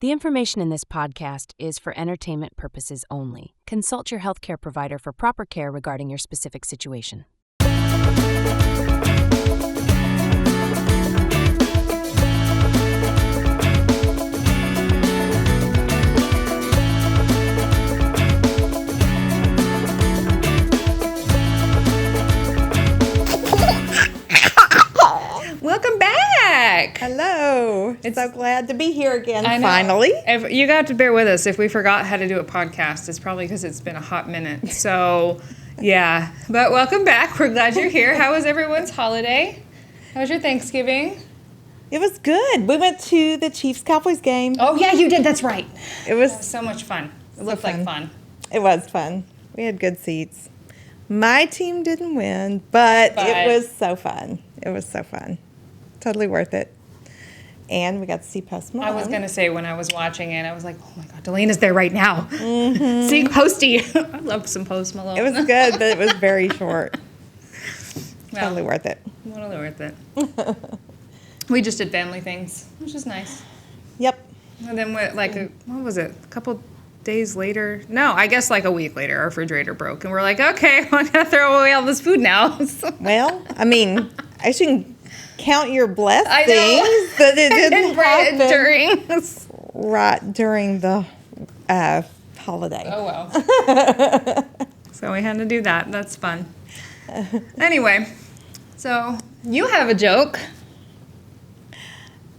The information in this podcast is for entertainment purposes only. Consult your healthcare provider for proper care regarding your specific situation. Welcome back. Hello. It's so glad to be here again, finally. If you got to bear with us. If we forgot how to do a podcast, it's probably because it's been a hot minute. So, yeah. But welcome back. We're glad you're here. How was everyone's holiday? How was your Thanksgiving? It was good. We went to the Chiefs-Cowboys game. Oh, yeah, you did. That's right. It was so much fun. It looked like fun. It was fun. We had good seats. My team didn't win, but it was so fun. It was so fun. Totally worth it. And we got to see Post Malone. I was going to say, when I was watching it, I was like, oh my God, Delena's there right now. Mm-hmm. Seeing Posty. I love some Post Malone. It was good, but it was very short. Well, totally worth it. Totally worth it. We just did family things, which is nice. Yep. And then what was it? A couple days later? No, I guess like a week later, our refrigerator broke. And we're like, okay, I'm going to throw away all this food now. Well, I mean, I shouldn't count your blessings that it didn't happen during the holiday. Oh, well. So we had to do that. That's fun. Anyway, so you have a joke.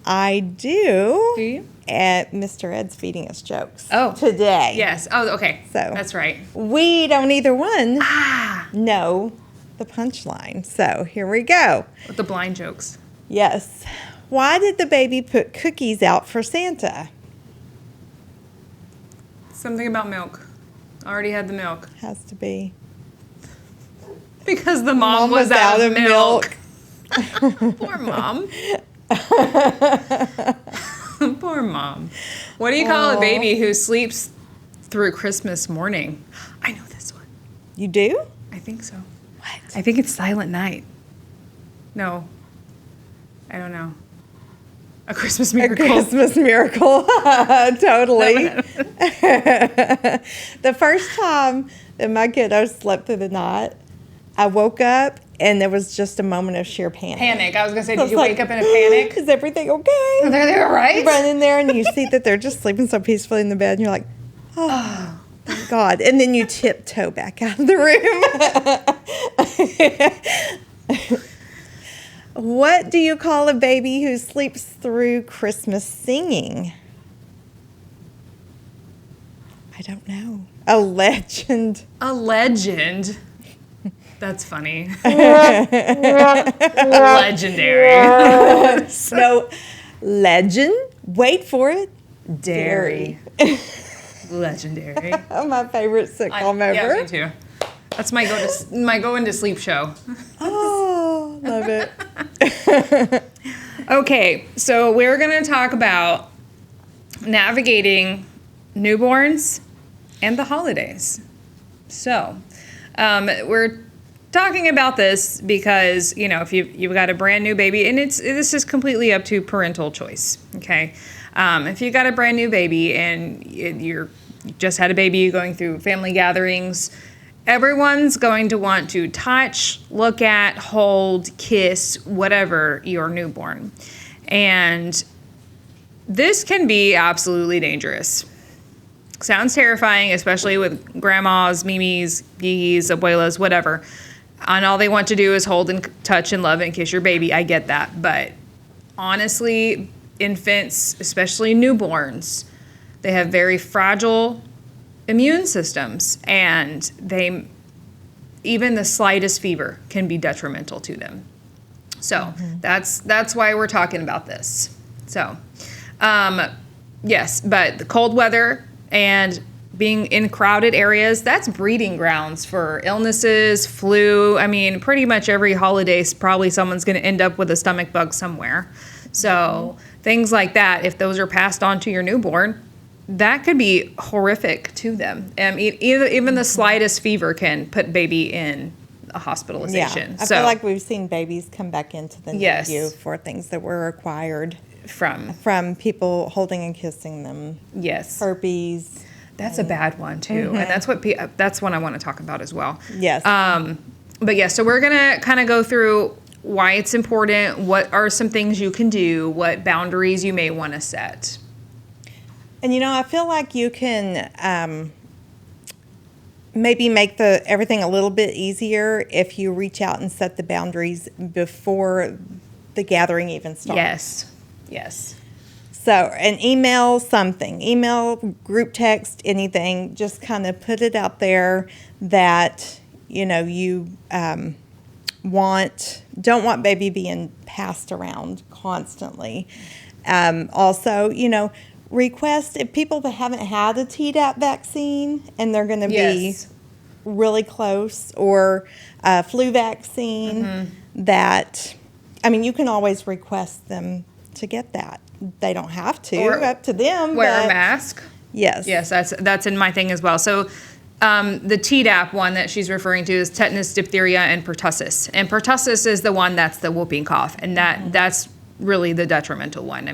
I do. Do you? And Mr. Ed's feeding us jokes. Oh. Today. Yes. Oh, okay. So that's right. We don't either one know the punchline. So here we go. With the blind jokes. Yes. Why did the baby put cookies out for Santa? Something about milk. Already had the milk. Has to be. Because the mom was out of milk. Poor mom. Poor mom. What do you call a baby who sleeps through Christmas morning? I know this one. You do? I think so. What? I think it's Silent Night. No. I don't know. A Christmas Miracle. A Christmas Miracle. Totally. The first time that my kiddo slept through the night, I woke up and there was just a moment of sheer panic. I was going to say, did you wake up in a panic? Is everything okay? They're there, right? You run in there and you see that they're just sleeping so peacefully in the bed and you're like, oh, thank God. And then you tiptoe back out of the room. What do you call a baby who sleeps through Christmas singing? I don't know. A legend. A legend? That's funny. Legendary. No, legend. Wait for it. Dairy. Legendary. My favorite sitcom ever. Yeah, me too. That's my go into sleep show. Oh, love it. Okay, so we're going to talk about navigating newborns and the holidays. So, we're talking about this because, if you've got a brand new baby, and this is completely up to parental choice, okay? If you got a brand new baby and you just had a baby, you're going through family gatherings, everyone's going to want to touch, look at, hold, kiss, whatever your newborn. And this can be absolutely dangerous. Sounds terrifying, especially with grandmas, mimis, yiyis, abuelas, whatever. And all they want to do is hold and touch and love and kiss your baby. I get that. But honestly, infants, especially newborns, they have very fragile immune systems, and even the slightest fever can be detrimental to them. So that's why we're talking about this. So, yes, but the cold weather and being in crowded areas, that's breeding grounds for illnesses, flu. I mean, pretty much every holiday, probably someone's going to end up with a stomach bug somewhere. So things like that, if those are passed on to your newborn, that could be horrific to them. Even the slightest fever can put baby in a hospitalization. Yeah, I feel like we've seen babies come back into the NICU for things that were acquired. From people holding and kissing them. Yes. Herpes. That's a bad one too. And that's one I want to talk about as well. Yes. But yeah, so we're going to kind of go through why it's important, what are some things you can do, what boundaries you may want to set. And I feel like you can maybe make everything a little bit easier if you reach out and set the boundaries before the gathering even starts. Yes. So an email, group text, anything, just kind of put it out there that, you don't want baby being passed around constantly. Also, request if people that haven't had a Tdap vaccine and they're going to be really close, or flu vaccine, that, you can always request them to get that. They don't have to, up to them. Wear a mask. Yes. Yes, that's in my thing as well. So the Tdap one that she's referring to is tetanus, diphtheria, and pertussis. And pertussis is the one that's the whooping cough, and that's really the detrimental one.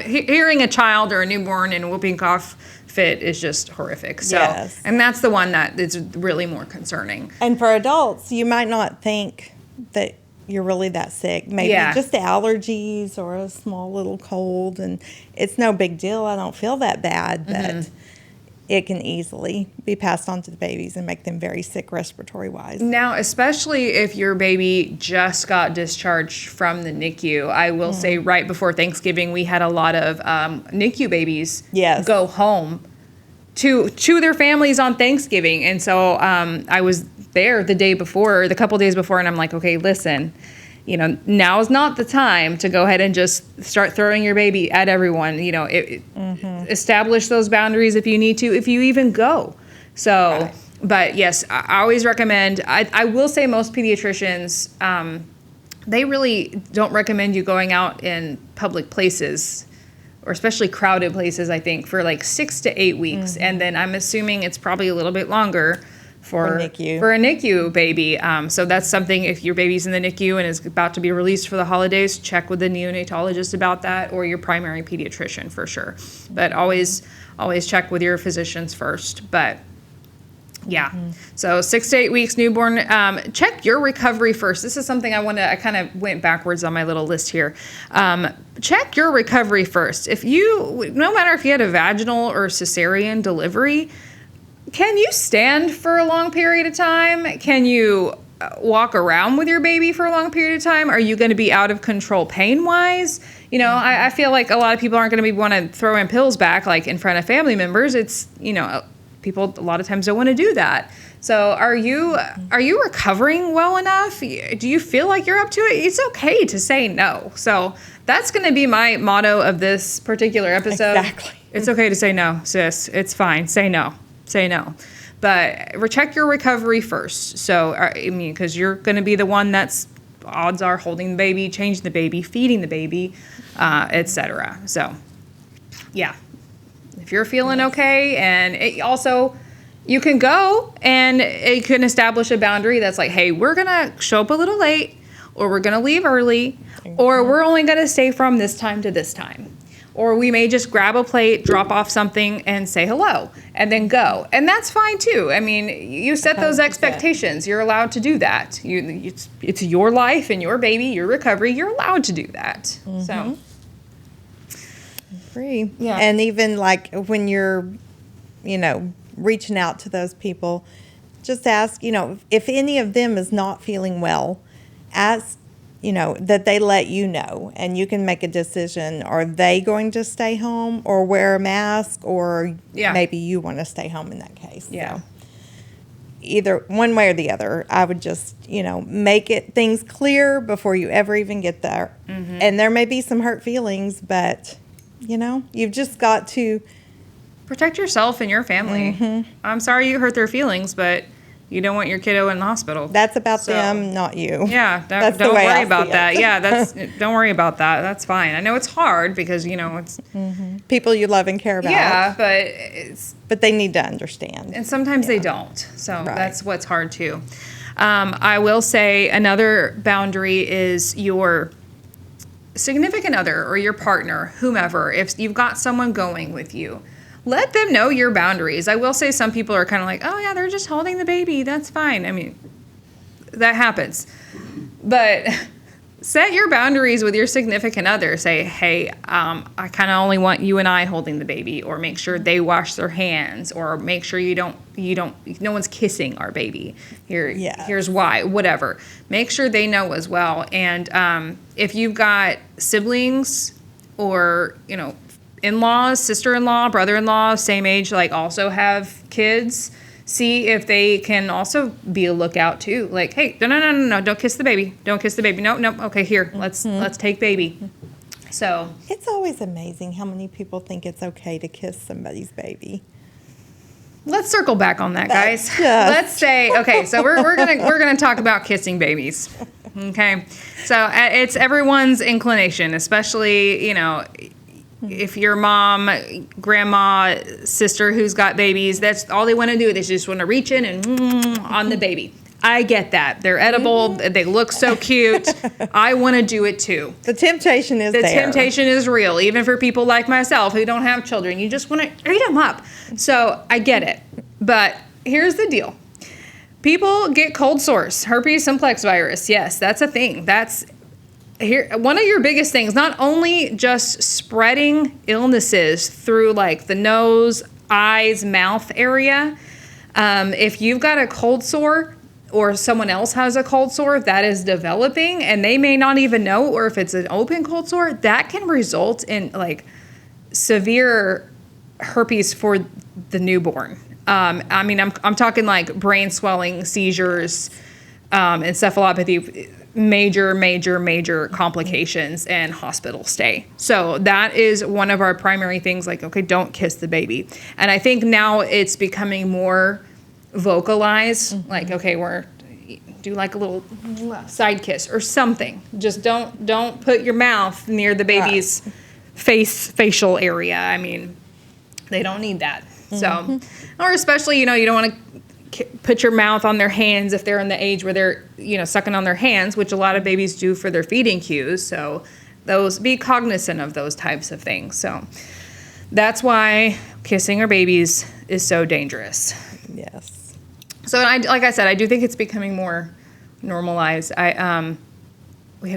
Hearing a child or a newborn in a whooping cough fit is just horrific. So, and that's the one that is really more concerning. And for adults, you might not think that you're really that sick. Maybe just allergies or a small little cold, and it's no big deal. I don't feel that bad, but it can easily be passed on to the babies and make them very sick respiratory-wise. Now, especially if your baby just got discharged from the NICU, I will say right before Thanksgiving, we had a lot of NICU babies go home to their families on Thanksgiving. And so I was there the couple days before, and I'm like, okay, listen, now is not the time to go ahead and just start throwing your baby at everyone. Establish those boundaries if you need to, if you even go. So, but yes, I always recommend, I will say most pediatricians, they really don't recommend you going out in public places, or especially crowded places, I think, for like 6 to 8 weeks. And then I'm assuming it's probably a little bit longer for a NICU baby. So that's something, if your baby's in the NICU and is about to be released for the holidays, check with the neonatologist about that, or your primary pediatrician for sure. But always check with your physicians first. But yeah, so 6 to 8 weeks newborn. Check your recovery first. This is something I kind of went backwards on my little list here. Check your recovery first. No matter if you had a vaginal or cesarean delivery, can you stand for a long period of time? Can you walk around with your baby for a long period of time? Are you going to be out of control pain-wise? I feel like a lot of people aren't going to want to throw in pills back like in front of family members. It's, people a lot of times don't want to do that. So are you recovering well enough? Do you feel like you're up to it? It's okay to say no. So that's going to be my motto of this particular episode. Exactly. It's okay to say no, sis. It's fine. Say no. But check your recovery first. So, because you're going to be the one that's, odds are, holding the baby, changing the baby, feeding the baby, etc. So, yeah. If you're feeling okay, and it also, you can go and it can establish a boundary that's like, hey, we're going to show up a little late, or we're going to leave early, or we're only going to stay from this time to this time. Or we may just grab a plate, drop off something, and say hello, and then go. And that's fine, too. You set those expectations. You're allowed to do that. It's your life and your baby, your recovery. You're allowed to do that. So, agree. Yeah. And even like when you're, reaching out to those people, just ask, if any of them is not feeling well, ask, that they let you know, and you can make a decision. Are they going to stay home or wear a mask, or maybe you want to stay home in that case? Yeah. So either one way or the other, I would just, make things clear before you ever even get there. And there may be some hurt feelings, but, you've just got to protect yourself and your family. I'm sorry you hurt their feelings, but you don't want your kiddo in the hospital. That's about them, not you. Yeah, don't worry about that. Yeah, don't worry about that. That's fine. I know it's hard because, it's... people you love and care about. Yeah, but they need to understand. And sometimes they don't. So that's what's hard, too. I will say another boundary is significant other or your partner, whomever, if you've got someone going with you, let them know your boundaries. I will say some people are kind of like, oh yeah, they're just holding the baby. That's fine. I mean, that happens. But set your boundaries with your significant other. Say, hey, I kind of only want you and I holding the baby, or make sure they wash their hands, or make sure no one's kissing our baby. Here's why, whatever. Make sure they know as well. And if you've got siblings or, in-laws, sister-in-law, brother-in-law, same age, like also have kids, see if they can also be a lookout too. Like, hey, no, don't kiss the baby. Don't kiss the baby. No, okay, here, let's take baby. So it's always amazing how many people think it's okay to kiss somebody's baby. Let's circle back on that, guys. Let's say, okay, so we're gonna talk about kissing babies. Okay, so it's everyone's inclination, especially if your mom, grandma, sister who's got babies, that's all they want to do. They just want to reach in and on the baby. I get that. They're edible. They look so cute. I want to do it too. The temptation is there. The temptation is real, even for people like myself who don't have children. You just want to eat them up. So I get it. But here's the deal. People get cold sores, herpes simplex virus. Yes, that's a thing. That's here, one of your biggest things, not only just spreading illnesses through like the nose, eyes, mouth area. If you've got a cold sore or someone else has a cold sore that is developing and they may not even know, or if it's an open cold sore, that can result in like severe herpes for the newborn. I'm talking like brain swelling, seizures, encephalopathy, major complications and hospital stay. So that is one of our primary things, like, okay, don't kiss the baby. And I think now it's becoming more vocalized, like, okay, do like a little side kiss or something. Just don't put your mouth near the baby's facial area. I mean, they don't need that. So, or especially, you don't want to put your mouth on their hands if they're in the age where they're, sucking on their hands, which a lot of babies do for their feeding cues. So be cognizant of those types of things. So that's why kissing our babies is so dangerous. Yes. So like I said, I do think it's becoming more normalized. We had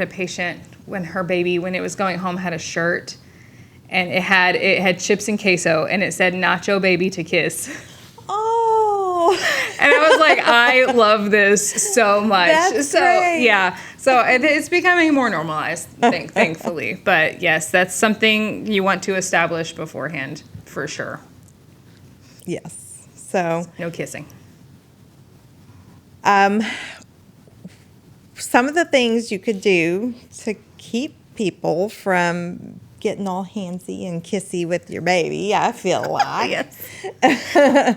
a patient when it was going home, had a shirt and it had chips and queso and it said nacho baby to kiss. And I was like, I love this so much. That's great. Yeah. So it's becoming more normalized, thankfully. But yes, that's something you want to establish beforehand, for sure. Yes. So no kissing. Some of the things you could do to keep people from getting all handsy and kissy with your baby, I feel like. Yes.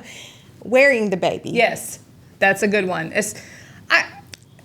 Wearing the baby. Yes, that's a good one.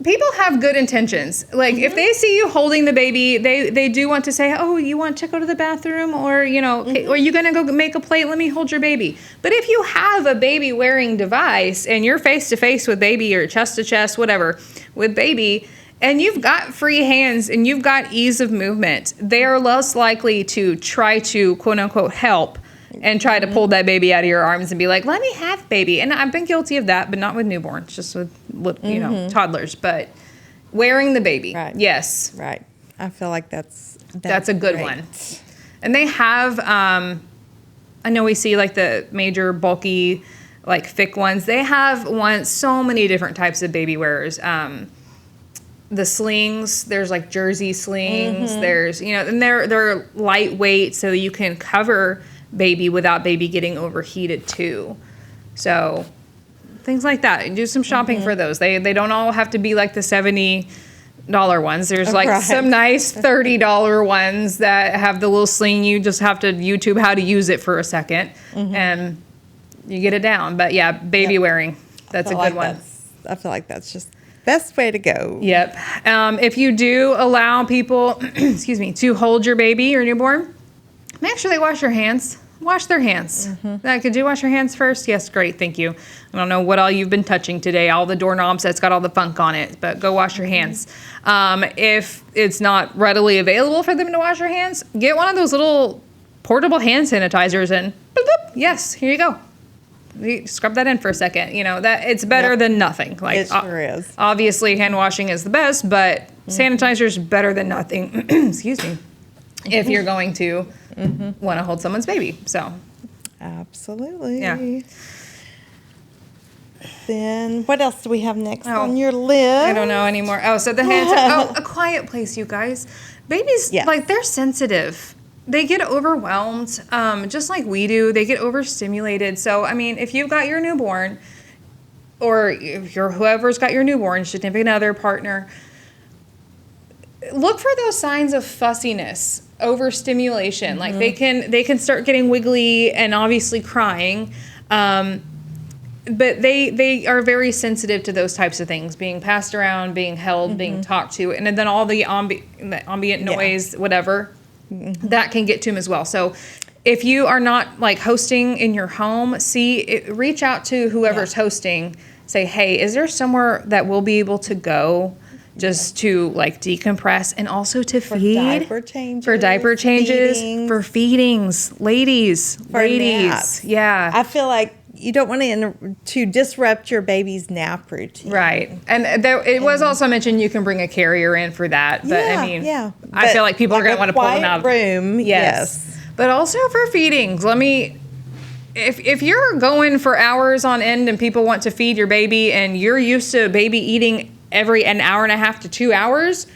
People have good intentions. Like, if they see you holding the baby, they do want to say, oh, you want to go to the bathroom? Or, or you're going to go make a plate? Let me hold your baby. But if you have a baby-wearing device and you're face-to-face with baby or chest-to-chest, whatever, with baby, and you've got free hands and you've got ease of movement, they are less likely to try to, quote-unquote, help and try to pull that baby out of your arms and be like, let me have baby. And I've been guilty of that, but not with newborns, just with, toddlers. But wearing the baby. Right. Yes. Right. I feel like that's a good one. And they have, I know we see like the major bulky, like thick ones. They have so many different types of baby wearers. The slings, there's like jersey slings. There's, and they're lightweight so you can cover baby without baby getting overheated too. So things like that. And do some shopping for those. They don't all have to be like the $70 ones. There's like some nice $30 ones that have the little sling. You just have to YouTube how to use it for a second and you get it down. But yeah, baby wearing, that's a good one. I feel like that's just best way to go. Yep. If you do allow people, to hold your baby or newborn, make sure they wash their hands. wash their hands. Could you wash your hands first? Yes, great, thank you. I don't know what all you've been touching today, all the doorknobs that's got all the funk on it, but go wash your hands. If it's not readily available for them to wash your hands, get one of those little portable hand sanitizers and boop, boop, yes, here you go. You scrub that in for a second. You know, that it's better than nothing. Like, it sure is. Obviously, hand washing is the best, but sanitizer is better than nothing. Excuse me. If you're going to want to hold someone's baby. So, absolutely. Yeah. Then what else do we have next on your list? I don't know anymore. Oh, so the hand. A quiet place, you guys. Babies, like, they're sensitive. They get overwhelmed, just like we do. They get overstimulated. So, I mean, if you've got your newborn, or if you're whoever's got your newborn, significant other, partner, look for those signs of fussiness, overstimulation. Like they can start getting wiggly and obviously crying, but they are very sensitive to those types of things, being passed around, being held, being talked to, and then all the ambient noise, whatever. That can get to them as well. So if you are not like hosting in your home, reach out to whoever's hosting. Say, hey, is there somewhere that we'll be able to go just to like decompress and also to feed? For diaper changes. For feedings. Ladies. Naps. Yeah. I feel like you don't want to disrupt your baby's nap routine. Right. And it was also mentioned you can bring a carrier in for that. But I mean, I feel like people are going to want to pull them out of the room. Yes. But also for feedings. If you're going for hours on end and people want to feed your baby and you're used to baby eating every an hour and a half to 2 hours,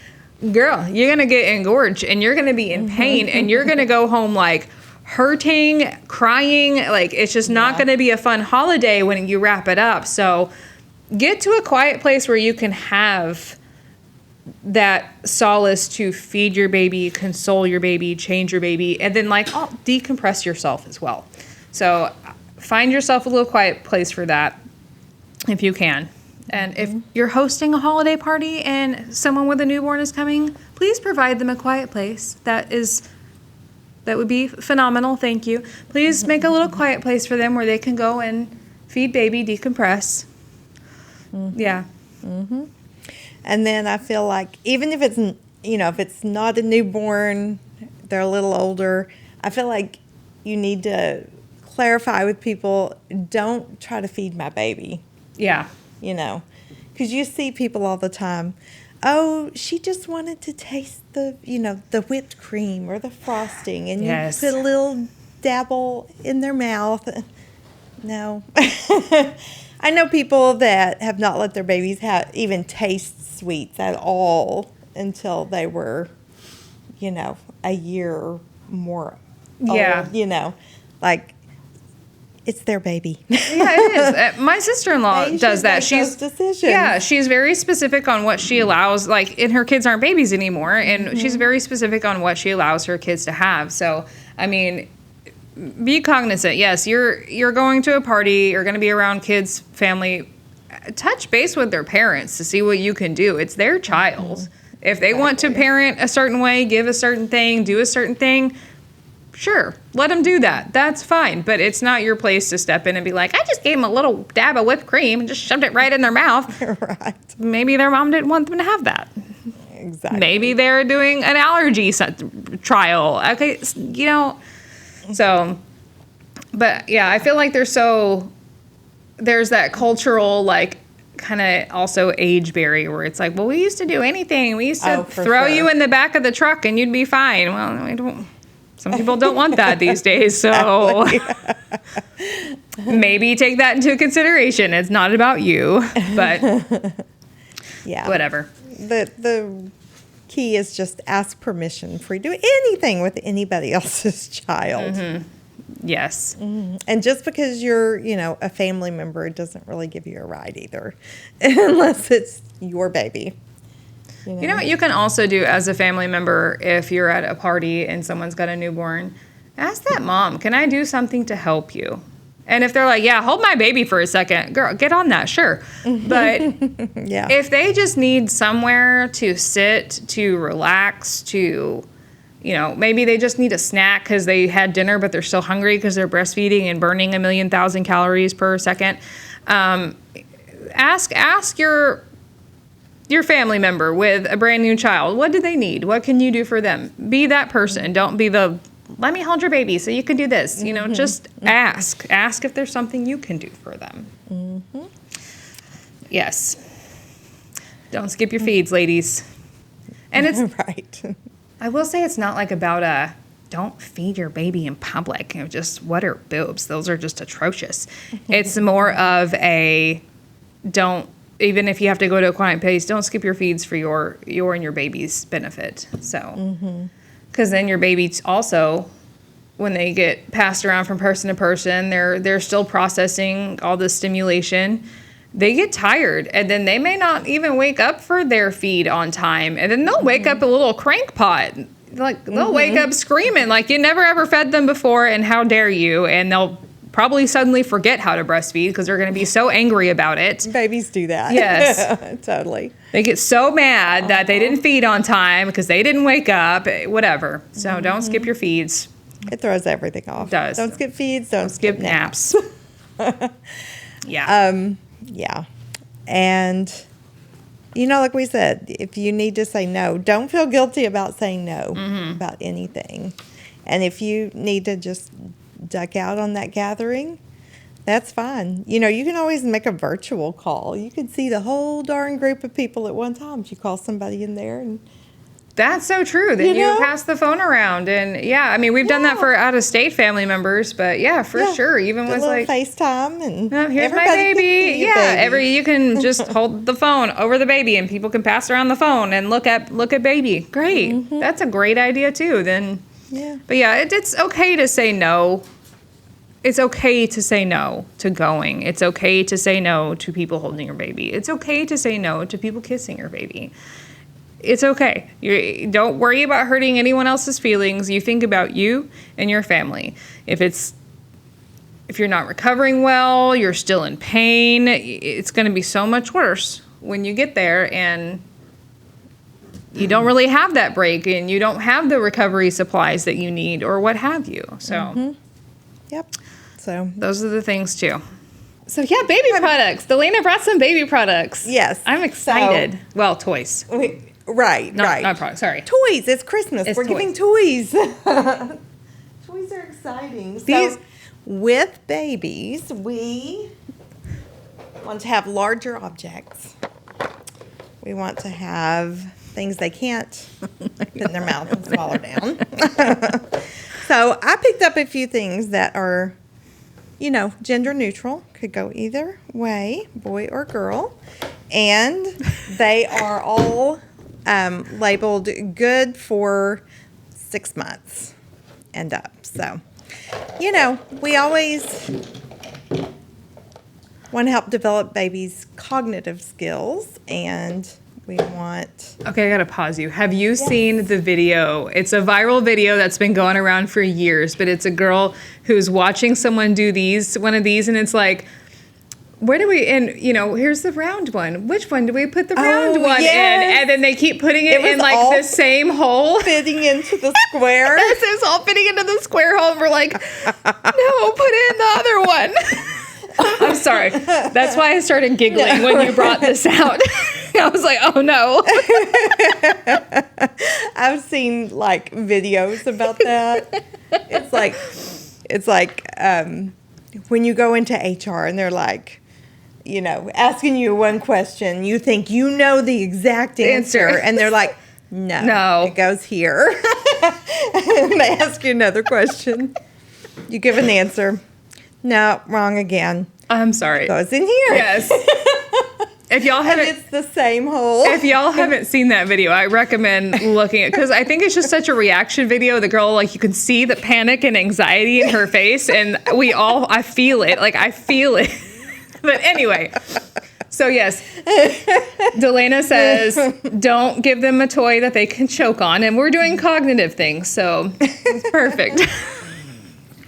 girl, you're going to get engorged and you're going to be in pain and you're going to go home like hurting, crying. Like, it's just not going to be a fun holiday when you wrap it up. So get to a quiet place where you can have that solace to feed your baby, console your baby, change your baby, and then decompress yourself as well. So find yourself a little quiet place for that if you can. And if you're hosting a holiday party and someone with a newborn is coming, please provide them a quiet place. That would be phenomenal. Thank you. Please make a little quiet place for them where they can go and feed baby, decompress. Yeah. And then I feel like even if it's not a newborn, they're a little older, I feel like you need to clarify with people, don't try to feed my baby. Yeah. Because you see people all the time, oh, she just wanted to taste the whipped cream or the frosting, and you put a little dabble in their mouth. No. I know people that have not let their babies even taste sweets at all until they were, a year or more old, like, it's their baby. Yeah, it is. My sister-in-law does that. She's decisions. Yeah, she's very specific on what she allows. Like, and her kids aren't babies anymore, and she's very specific on what she allows her kids to have. So, I mean, be cognizant. Yes, you're going to a party. You're going to be around kids, family. Touch base with their parents to see what you can do. It's their child. If they want to parent a certain way, give a certain thing, do a certain thing, sure, let them do that. That's fine. But it's not your place to step in and be like, I just gave them a little dab of whipped cream and just shoved it right in their mouth. Right. Maybe their mom didn't want them to have that. Exactly. Maybe they're doing an allergy trial. Okay, so, but yeah, I feel like there's that cultural, like, kind of also age barrier where it's like, well, we used to do anything. We used to throw you in the back of the truck and you'd be fine. Well, we don't. Some people don't want that these days, so maybe take that into consideration. It's not about you, but whatever. The key is just ask permission before you do anything with anybody else's child. Yes. And just because you're, a family member, it doesn't really give you a right either, unless it's your baby. You know what you can also do as a family member if you're at a party and someone's got a newborn? Ask that mom, can I do something to help you? And if they're like, yeah, hold my baby for a second, girl, get on that, sure. But if they just need somewhere to sit, to relax, to maybe they just need a snack because they had dinner, but they're still hungry because they're breastfeeding and burning 1,000,000 calories per second. Ask your family member with a brand new child, what do they need? What can you do for them? Be that person. Don't be let me hold your baby so you can do this. Just ask. Ask if there's something you can do for them. Mm-hmm. Yes. Don't skip your feeds, ladies. And it's right. I will say it's not like about don't feed your baby in public. Just what are boobs? Those are just atrocious. It's more of don't, even if you have to go to a quiet place, don't skip your feeds for your and your baby's benefit. So, because then your baby also, when they get passed around from person to person, they're still processing all the stimulation. They get tired, and then they may not even wake up for their feed on time, and then they'll wake up a little crankpot. Like, they'll wake up screaming like you never ever fed them before, and how dare you, and they'll probably suddenly forget how to breastfeed because they're going to be so angry about it. Babies do that. Yes. Totally. They get so mad that they didn't feed on time because they didn't wake up, whatever. So don't skip your feeds. It throws everything off. It does. Don't skip feeds. Don't Skip naps. Yeah. Yeah. And, like we said, if you need to say no, don't feel guilty about saying no about anything. And if you need to just duck out on that gathering, that's fine. You can always make a virtual call. You could see the whole darn group of people at one time if you call somebody in there. And that's so true. Then you pass the phone around. And, we've done that for out-of-state family members. But, for sure. Even the with, little FaceTime. And here's my baby. You can just hold the phone over the baby, and people can pass around the phone and look at baby. Great. That's a great idea, too. Then, But, it's okay to say no. It's okay to say no to going. It's okay to say no to people holding your baby. It's okay to say no to people kissing your baby. It's okay. You don't worry about hurting anyone else's feelings. You think about you and your family. If you're not recovering well, you're still in pain, it's going to be so much worse when you get there and you don't really have that break and you don't have the recovery supplies that you need or what have you. So, Yep. So those are the things too. So baby products. Delana brought some baby products. Yes. I'm excited. Well, toys. Right. Not products. Sorry. Toys. It's Christmas. We're giving toys. Toys are exciting. So with babies, we want to have larger objects. We want to have things they can't put in their mouth and swallow down. So I picked up a few things that are, gender neutral. Could go either way, boy or girl. And they are all labeled good for 6 months and up. So, we always want to help develop babies' cognitive skills, and we want... Okay, I gotta pause you. Have you seen the video? It's a viral video that's been going around for years, but it's a girl who's watching someone do one of these, and it's like, where do we, and here's the round one. Which one do we put the round one in? And then they keep putting it in the same hole. Fitting into the square. Yes, it's all fitting into the square hole. And we're like, no, put it in the other one. I'm sorry. That's why I started giggling when you brought this out. I was like, oh no. I've seen videos about that. It's like when you go into HR and they're like, asking you one question, you think you know the exact answer, and they're like, no, it goes here. And they ask you another question. You give an answer. No, wrong again. I'm sorry. It goes in here. Yes. If y'all haven't, and it's the same hole. If y'all haven't seen that video, I recommend looking at, because I think it's just such a reaction video. The girl, you can see the panic and anxiety in her face, and I feel it. I feel it. But anyway, so yes, Delana says, don't give them a toy that they can choke on, and we're doing cognitive things, so it's perfect.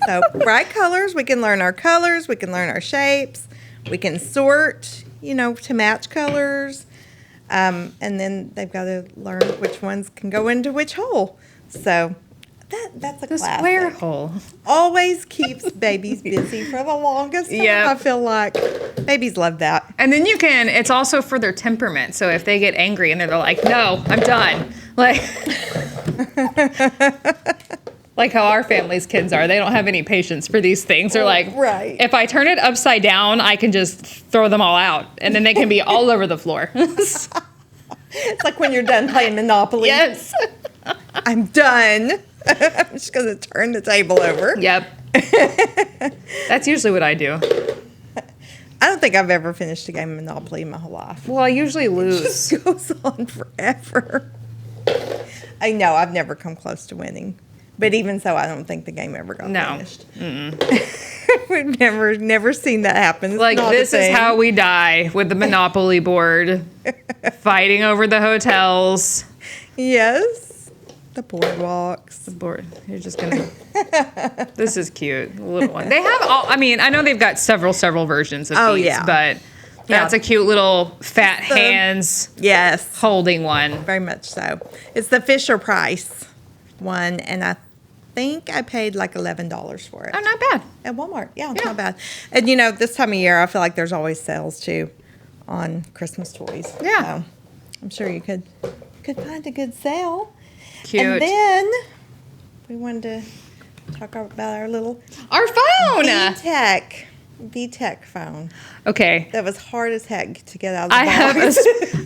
So bright colors, we can learn our colors, we can learn our shapes, we can sort, to match colors, and then they've got to learn which ones can go into which hole. So that's a The classic. square hole. Always keeps babies busy for the longest time. Yep. I feel like babies love that. And then it's also for their temperament. So if they get angry and they're like, no, I'm done. Like, like how our family's kids are. They don't have any patience for these things. They're like, right. If I turn it upside down, I can just throw them all out. And then they can be all over the floor. It's like when you're done playing Monopoly. Yes. I'm done. I'm just going to turn the table over. Yep. That's usually what I do. I don't think I've ever finished a game of Monopoly in my whole life. Well, I usually lose. It goes on forever. I know, I've never come close to winning. But even so, I don't think the game ever got finished. We've never seen that happen. It's Like, not a this is thing. how we die with the Monopoly board. Fighting over the hotels. Yes. The boardwalks. The board. You're just gonna. This is cute. The little one. They have all. I mean, I know they've got several versions of these, yeah. but that's a cute little fat the- hands Yes. holding one. Very much so. It's the Fisher Price one, and I think I paid like $11 for it. Oh, not bad. At Walmart. Yeah, Yeah. not bad. And this time of year, I feel like there's always sales too on Christmas toys. Yeah. So I'm sure you could find a good sale. Cute. And then we wanted to talk about our little Our phone. VTech phone. Okay. That was hard as heck to get out of the I have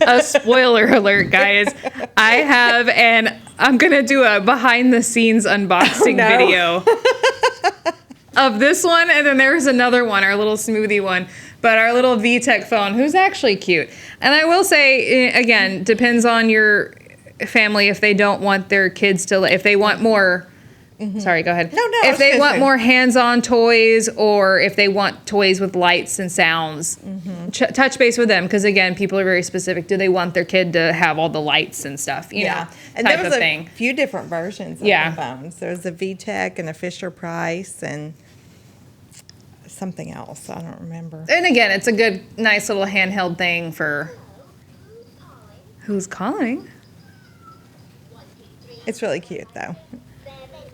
a spoiler alert, guys. I have, and I'm going to do a behind the scenes unboxing video of this one. And then there's another one, our little smoothie one, but our little VTech phone, who's actually cute. And I will say, again, depends on your family if they don't want their kids to, if they want more. Sorry, go ahead. No, if they it's want good. more hands-on toys, or if they want toys with lights and sounds, touch base with them, because again, people are very specific. Do they want their kid to have all the lights and stuff? You know, and type there was of a thing. few different versions of Yeah. the phones. There's a VTech and a Fisher Price and something else. I don't remember. And again, it's a good, nice little handheld thing for. Who's calling? It's really cute though.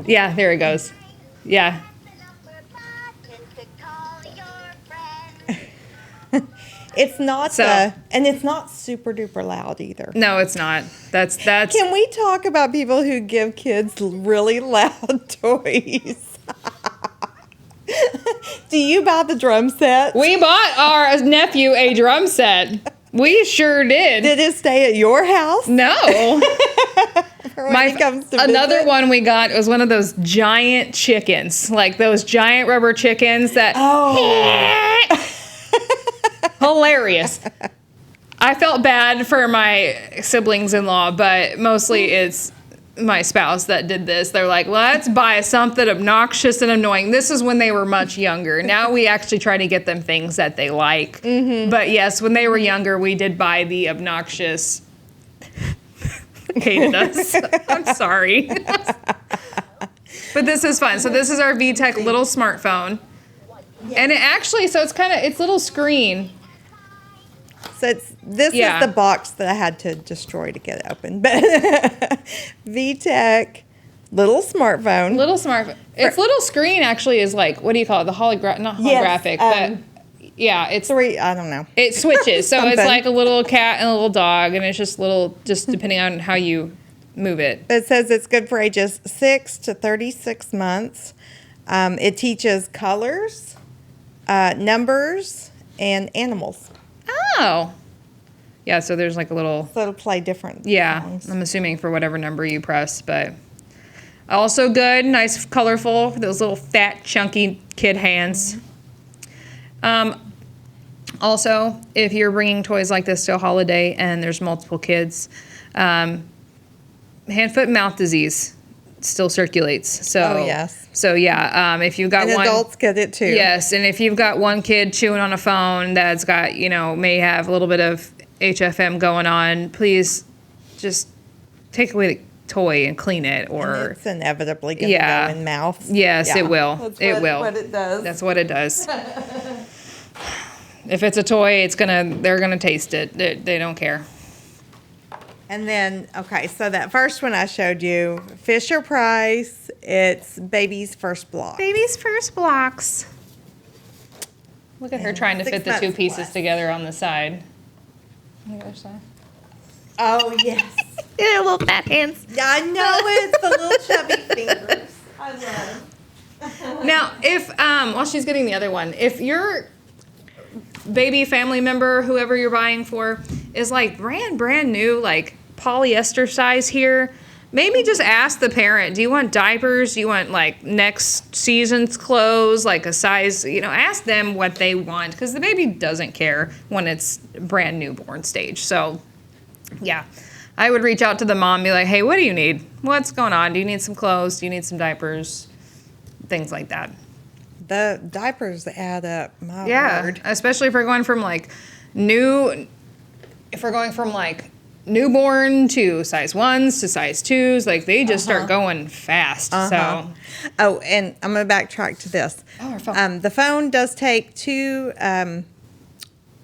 Yeah, there it goes. Yeah. It's not and it's not super duper loud either. No, it's not. That's. Can we talk about people who give kids really loud toys? Do you buy the drum set? We bought our nephew a drum set. We sure did. Did it stay at your house? No. When he comes to Another visit? one we got was one of those giant chickens, like those giant rubber chickens that. Oh. Hilarious. I felt bad for my siblings-in-law, but mostly it's my spouse that did this. They're like, let's buy something obnoxious and annoying. This is when they were much younger. Now we actually try to get them things that they like. But yes, when they were younger, we did buy the obnoxious. Hated us. I'm sorry. But this is fun. So this is our VTech little smartphone. And it actually, so it's little screen. So this Yeah. is the box that I had to destroy to get it open. But VTech, little smartphone. Little smartphone. Its little screen actually is like, what do you call it? The not holographic, but yeah, it's I don't know. it switches. So it's Something. like a little cat and a little dog, and it's just depending on how you move it. It says it's good for ages 6 to 36 months. It teaches colors, numbers, and animals. Oh. Yeah, so there's like a little, So it'll play different yeah, songs. I'm assuming for whatever number you press, but also good, nice, colorful, those little fat, chunky kid hands. Also, if you're bringing toys like this to a holiday and there's multiple kids, hand, foot, and mouth disease still circulates. So, Oh, yes. So, yeah, if you've got And one. adults get it too. Yes, and if you've got one kid chewing on a phone that's got, may have a little bit of HFM going on, please just take away the toy and clean it. And or it's inevitably going to Yeah. go in mouths. Yes, Yeah. it will. That's It will. what it does. That's what it does. If it's a toy, they're gonna taste it. They don't care. And then, okay, so that first one I showed you, Fisher Price, it's Baby's First Block. Baby's First Blocks. Look at her trying to fit the 2 pieces plus. together on the side. On the other side. Oh, yes. Yeah, little fat hands. I know it's the little chubby fingers. I love. Now, if while she's getting the other one, if your baby family member, whoever you're buying for, is like brand new, like polyester size here, maybe just ask the parent, do you want diapers? Do you want like next season's clothes, like a size, ask them what they want, because the baby doesn't care when it's brand newborn stage. So yeah, I would reach out to the mom and be like, hey, what do you need? What's going on? Do you need some clothes? Do you need some diapers? Things like that. The diapers add up, my word. Especially if we're going from newborn to size 1s to size 2s, like they just start going fast. So Oh, and I'm going to backtrack to this. Oh, our phone. The phone does take 2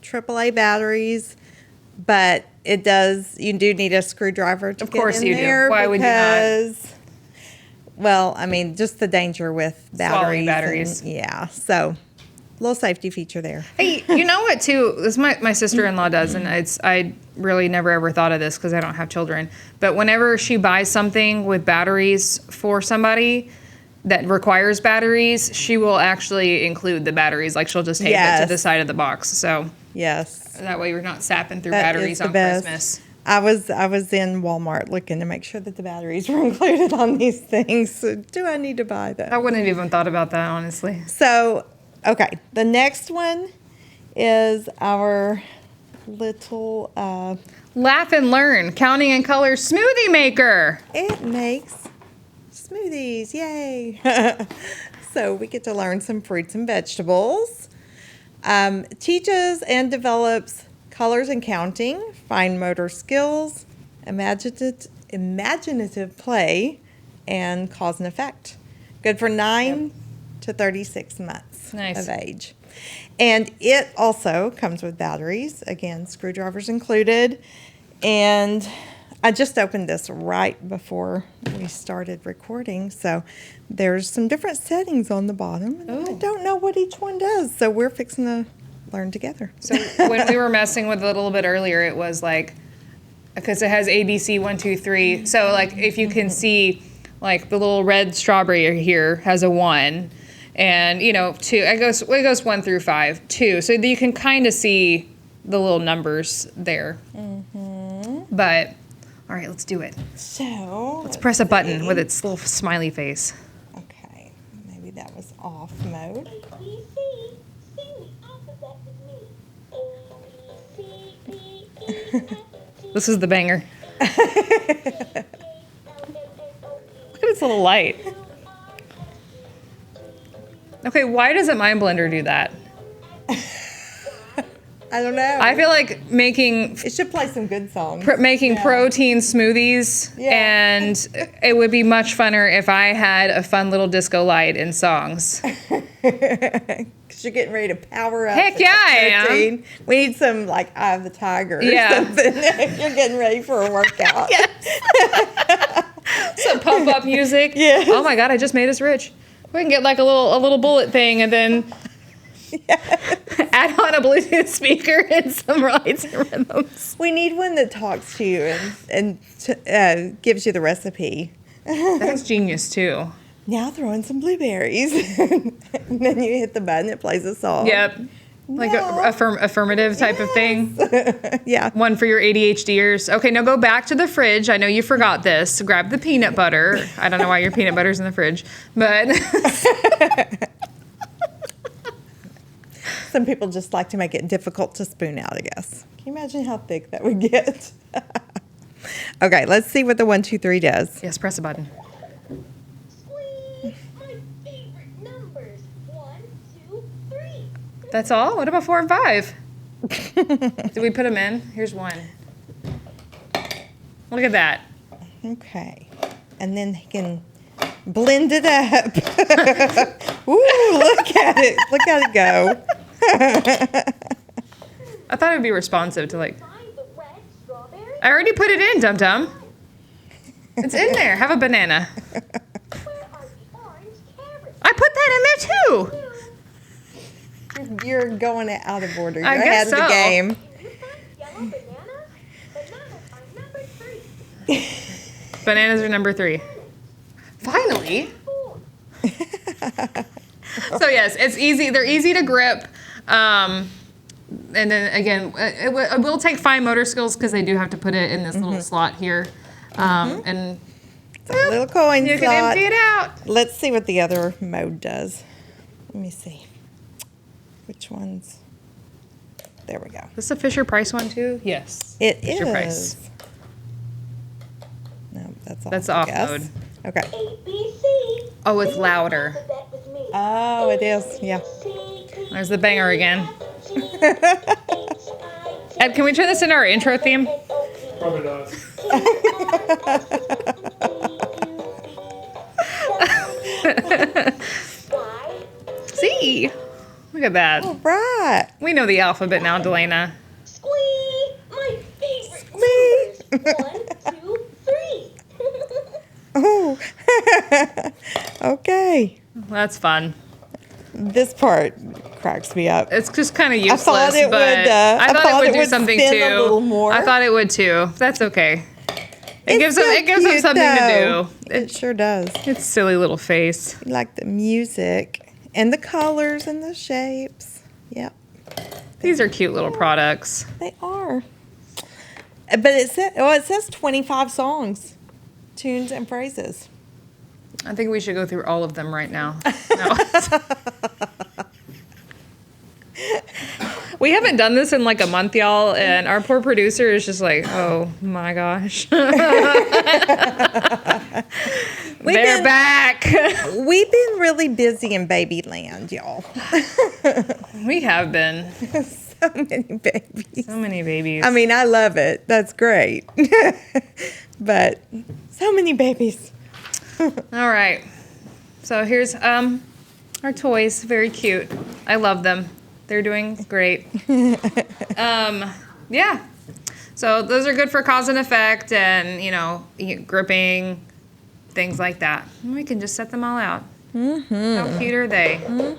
AAA batteries, but you do need a screwdriver to Of course get in you do. there. Why would you not? Well, I mean, just the danger with Swallowing batteries. batteries. Yeah, so little safety feature there. Hey, you know what too? This my sister-in-law does, and I really never ever thought of this because I don't have children. But whenever she buys something with batteries for somebody that requires batteries, she will actually include the batteries. Like she'll just tape it to the side of the box. So Yes. that way you're not sapping through That batteries is the on best. Christmas. I was in Walmart looking to make sure that the batteries were included on these things. So do I need to buy that? I wouldn't have even thought about that, honestly. So, okay, the next one is our little, Laugh and Learn, Counting in Colors Smoothie Maker. it makes smoothies, yay. So we get to learn some fruits and vegetables. Teaches and develops colors and counting, fine motor skills, imaginative play, and cause and effect. Good for 9 to 36 months Nice. of age. And it also comes with batteries, again, screwdrivers included. And I just opened this right before we started recording, so there's some different settings on the bottom. And I don't know what each one does, so we're fixing to learn together. So when we were messing with it a little bit earlier, it was like, because it has ABC 1, 2, 3. So like if you can see, like the little red strawberry here has a 1, and 2. It goes 1 through 5, 2. So you can kind of see the little numbers there. But all right, let's do it. So Let's press a button with its little smiley face. Okay, maybe that was off mode. This is the banger. Look at its little light. Okay, why doesn't my blender do that? I don't know. I feel like making it should play some good songs. protein smoothies, and it would be much funner if I had a fun little disco light and songs. Because you're getting ready to power up. Heck yeah, I am. We need some like Eye of the Tiger or Yeah. something. You're getting ready for a workout. Some pump up music. Yeah. Oh my God, I just made us rich. We can get like a little bullet thing and then add on a Bluetooth speaker and some lights and rhythms. We need one that talks to you and gives you the recipe. That's genius too. Now throw in some blueberries. And then you hit the button, it plays a song. Yep. Like a affirmative type of thing. Yeah. One for your ADHDers. Okay, now go back to the fridge. I know you forgot this. Grab the peanut butter. I don't know why your peanut butter's in the fridge, but Some people just like to make it difficult to spoon out, I guess. Can you imagine how thick that would get? Okay, let's see what the 1, 2, 3 does. yes, press a button. Squeeze my favorite numbers. 1, 2, 3. That's all? What about 4 and 5? Did we put them in? Here's 1. Look at that. Okay. And then he can blend it up. Ooh, look at it. Look at it go. I thought it would be responsive to like, Find the red strawberry. I already put it in, Dum Dum. It's in there. Have a banana. Where are the orange carrots? I put that in there too. You're going out of order. You're I ahead guess of the so. game. Can you find yellow bananas? Bananas are number 3. Bananas are number 3. Finally. 4. So yes, it's easy. They're easy to grip. And then again, it will take fine motor skills because they do have to put it in this little slot here. And It's a little coin you slot. can empty it out. Let's see what the other mode does. Let me see. Which ones? There we go. This is a Fisher Price one too? Yes. It Fisher is. Price. No, that's off. That's I off guess. mode. Okay. A, B, C. Oh, it's louder. Alphabet with me. Oh, it is. Yeah. There's the banger again. Ed, can we turn this into our intro theme? Probably not. See? Look at that. All right. We know the alphabet now, Delana. Squee! My favorite Squee. numbers. 1, 2, 3. Oh. Okay. That's fun. This part cracks me up. It's just kind of useless, thought it but would, I thought it would do would something spin too. a little more. I thought it would too. That's okay. It gives so them cute, something though. to do. It sure does. It's silly little face. I like the music and the colors and the shapes. Yep, These are cute little products. they are. But it says 25 songs, tunes, and phrases. I think we should go through all of them right now. No. We haven't done this in like a month, y'all, and our poor producer is just like, oh my gosh. They're been- back. We've been really busy in baby land, y'all. We have been. So many babies. So many babies. I mean, I love it. That's great. But so many babies. All right. So here's our toys. Very cute. I love them. They're doing great. Yeah. So those are good for cause and effect and, gripping, things like that. And we can just set them all out. How cute are they?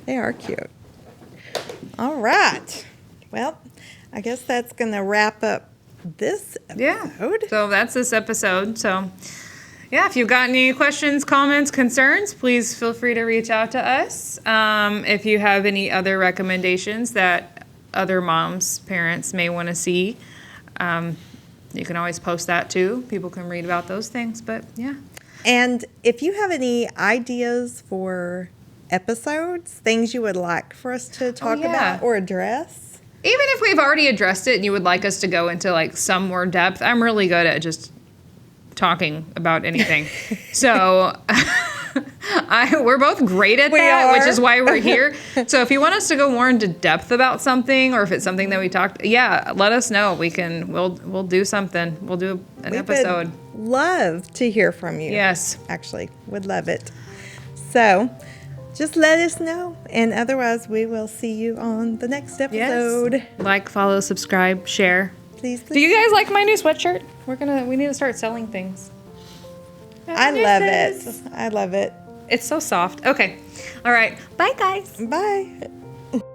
They are cute. All right. Well, I guess that's going to wrap up this Yeah. episode. So that's this episode. So, yeah, if you've got any questions, comments, concerns, please feel free to reach out to us. If you have any other recommendations that other moms, parents may want to see, you can always post that too. People can read about those things. But, yeah. And if you have any ideas for episodes, things you would like for us to talk yeah. about or address, Even if we've already addressed it and you would like us to go into like some more depth, I'm really good at just talking about anything. So we're both great at that, which is why we're here. So if you want us to go more into depth about something, or if it's something that we talked, let us know. We'll do something. We'll do an episode. would love to hear from you. Yes. Actually, would love it. So just let us know. And otherwise, we will see you on the next episode. Yes. Like, follow, subscribe, share. Please. Do you guys like my new sweatshirt? We need to start selling things. I love it. I love it. It's so soft. Okay. All right. Bye, guys. Bye.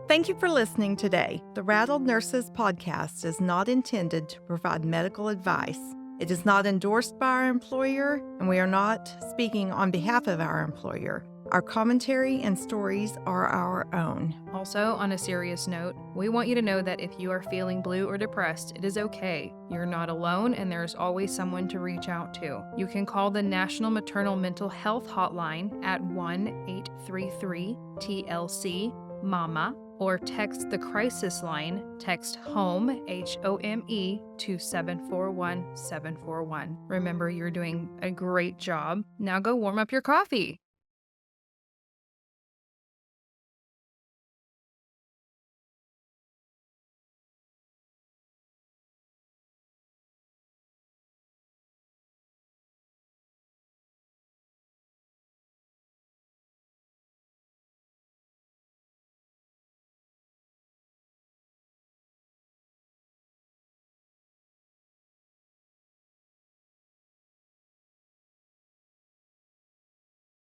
Thank you for listening today. The Rattled Nurses podcast is not intended to provide medical advice. It is not endorsed by our employer, and we are not speaking on behalf of our employer. Our commentary and stories are our own. Also, on a serious note, we want you to know that if you are feeling blue or depressed, it is okay. You're not alone, and there is always someone to reach out to. You can call the National Maternal Mental Health Hotline at 1-833-TLC-MAMA, or text the crisis line, text HOME, HOME, to 741-741. Remember, you're doing a great job. Now go warm up your coffee.